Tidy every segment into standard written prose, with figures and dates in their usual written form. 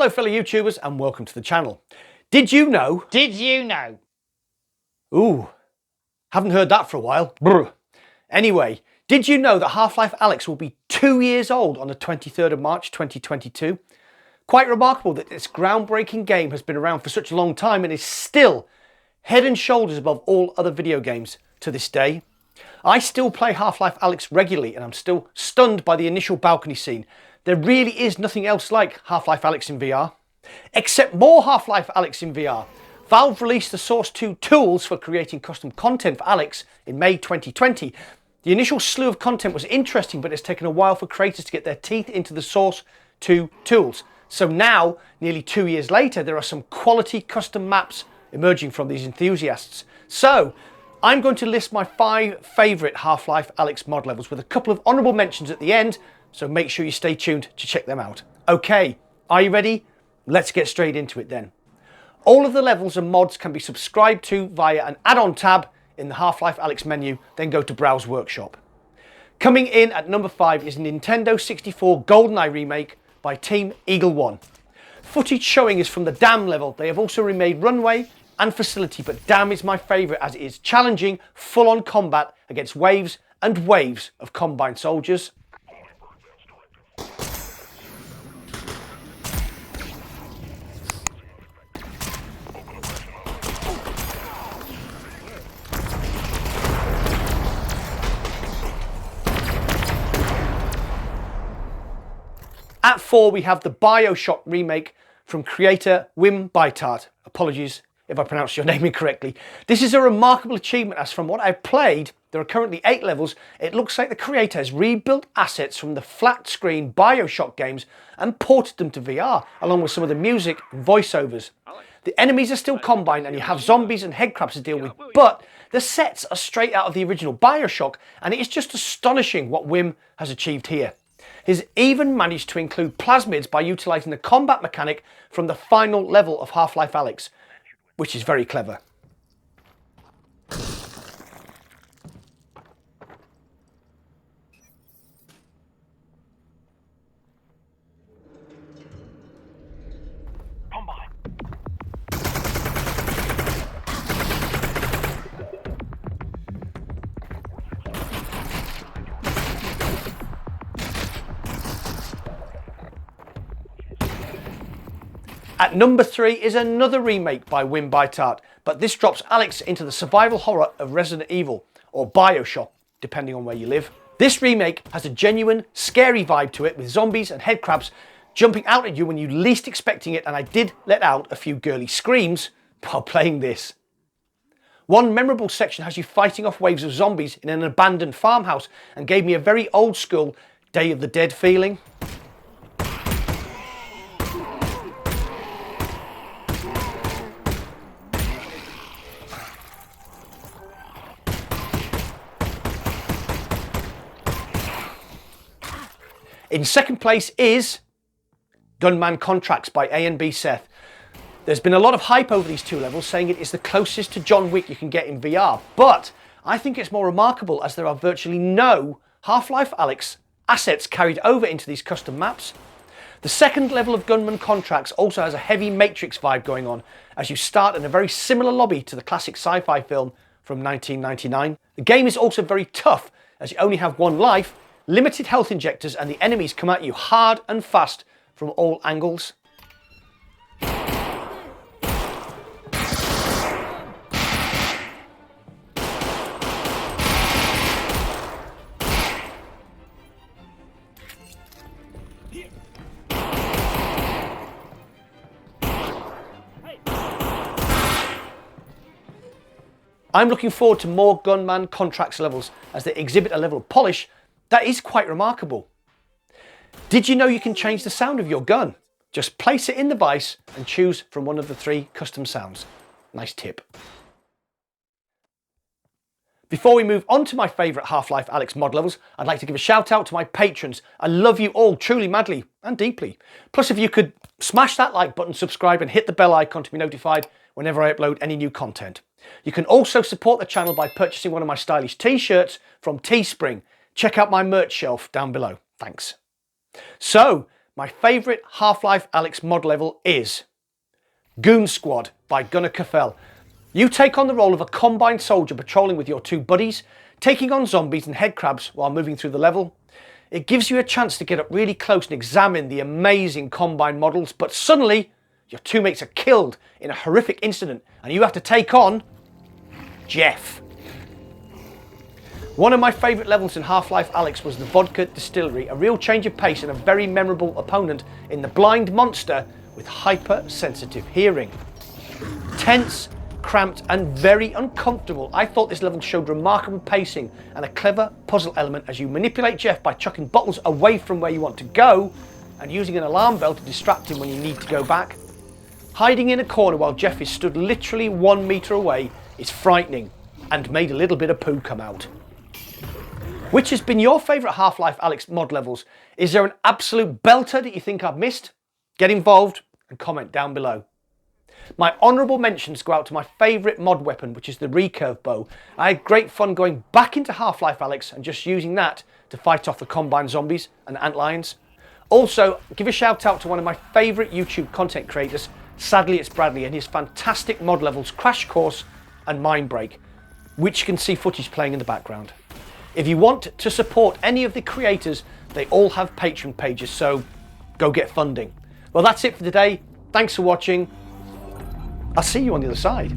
Hello fellow YouTubers and welcome to the channel. Did you know? Ooh, haven't heard that for a while. Brr. Anyway, did you know that Half-Life Alyx will be 2 years old on the 23rd of March 2022? Quite remarkable that this groundbreaking game has been around for such a long time and is still head and shoulders above all other video games to this day. I still play Half-Life Alyx regularly and I'm still stunned by the initial balcony scene. There really is nothing else like Half-Life Alyx in VR. Except more Half-Life Alyx in VR. Valve released the Source 2 tools for creating custom content for Alyx in May 2020. The initial slew of content was interesting, but it's taken a while for creators to get their teeth into the Source 2 tools. So now, nearly 2 years later, there are some quality custom maps emerging from these enthusiasts. So, I'm going to list my 5 favourite Half-Life Alyx mod levels with a couple of honourable mentions at the end, so make sure you stay tuned to check them out. Okay, are you ready? Let's get straight into it then. All of the levels and mods can be subscribed to via an add-on tab in the Half-Life Alyx menu, then go to Browse Workshop. Coming in at number 5 is a Nintendo 64 Goldeneye remake by Team Eagle One. Footage showing is from the Dam level. They have also remade Runway and Facility, but Dam is my favourite as it is challenging, full-on combat against waves and waves of Combine soldiers. At 4 we have the Bioshock remake from creator Wim Bytart. Apologies if I pronounced your name incorrectly. This is a remarkable achievement as from what I've played, there are currently 8 levels. It looks like the creator has rebuilt assets from the flat screen Bioshock games and ported them to VR, along with some of the music and voiceovers. The enemies are still Combine and you have zombies and headcrabs to deal with, but the sets are straight out of the original Bioshock and it is just astonishing what Wim has achieved here. He's even managed to include plasmids by utilising the combat mechanic from the final level of Half-Life Alyx, which is very clever. At number 3 is another remake by Wim Bytart, but this drops Alyx into the survival horror of Resident Evil, or Bioshock, depending on where you live. This remake has a genuine, scary vibe to it, with zombies and headcrabs jumping out at you when you're least expecting it, and I did let out a few girly screams while playing this. One memorable section has you fighting off waves of zombies in an abandoned farmhouse, and gave me a very old school Day of the Dead feeling. In second place is Gunman Contracts by A&B Seth. There's been a lot of hype over these 2 levels, saying it is the closest to John Wick you can get in VR, but I think it's more remarkable as there are virtually no Half-Life Alyx assets carried over into these custom maps. The second level of Gunman Contracts also has a heavy Matrix vibe going on, as you start in a very similar lobby to the classic sci-fi film from 1999. The game is also very tough, as you only have 1 life, limited health injectors, and the enemies come at you hard and fast from all angles. I'm looking forward to more Gunman Contracts levels as they exhibit a level of polish that is quite remarkable. Did you know you can change the sound of your gun? Just place it in the vise and choose from one of the 3 custom sounds. Nice tip. Before we move on to my favourite Half-Life Alyx mod levels, I'd like to give a shout out to my patrons. I love you all truly, madly and deeply. Plus, if you could smash that like button, subscribe and hit the bell icon to be notified whenever I upload any new content. You can also support the channel by purchasing one of my stylish t-shirts from Teespring. Check out my merch shelf down below. Thanks. So, my favourite Half-Life Alyx mod level is Goon Squad by Gunnar Kafel. You take on the role of a combined soldier patrolling with your two buddies, taking on zombies and headcrabs while moving through the level. It gives you a chance to get up really close and examine the amazing combined models, but suddenly your two mates are killed in a horrific incident and you have to take on Jeff. One of my favourite levels in Half-Life Alyx was the Vodka Distillery, a real change of pace and a very memorable opponent in the blind monster with hypersensitive hearing. Tense, cramped and very uncomfortable, I thought this level showed remarkable pacing and a clever puzzle element as you manipulate Jeff by chucking bottles away from where you want to go and using an alarm bell to distract him when you need to go back. Hiding in a corner while Jeff is stood literally 1 metre away is frightening and made a little bit of poo come out. Which has been your favourite Half-Life Alyx mod levels? Is there an absolute belter that you think I've missed? Get involved and comment down below. My honourable mentions go out to my favourite mod weapon, which is the Recurve Bow. I had great fun going back into Half-Life Alyx and just using that to fight off the combined zombies and antlions. Also, give a shout out to one of my favourite YouTube content creators, Sadly It's Bradley, and his fantastic mod levels Crash Course and Mindbreak, which you can see footage playing in the background. If you want to support any of the creators, they all have Patreon pages, so go get funding. Well, that's it for today. Thanks for watching. I'll see you on the other side.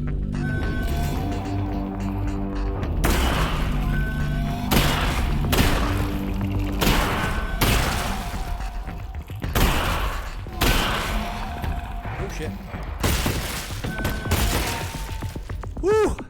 Oh shit. Woo!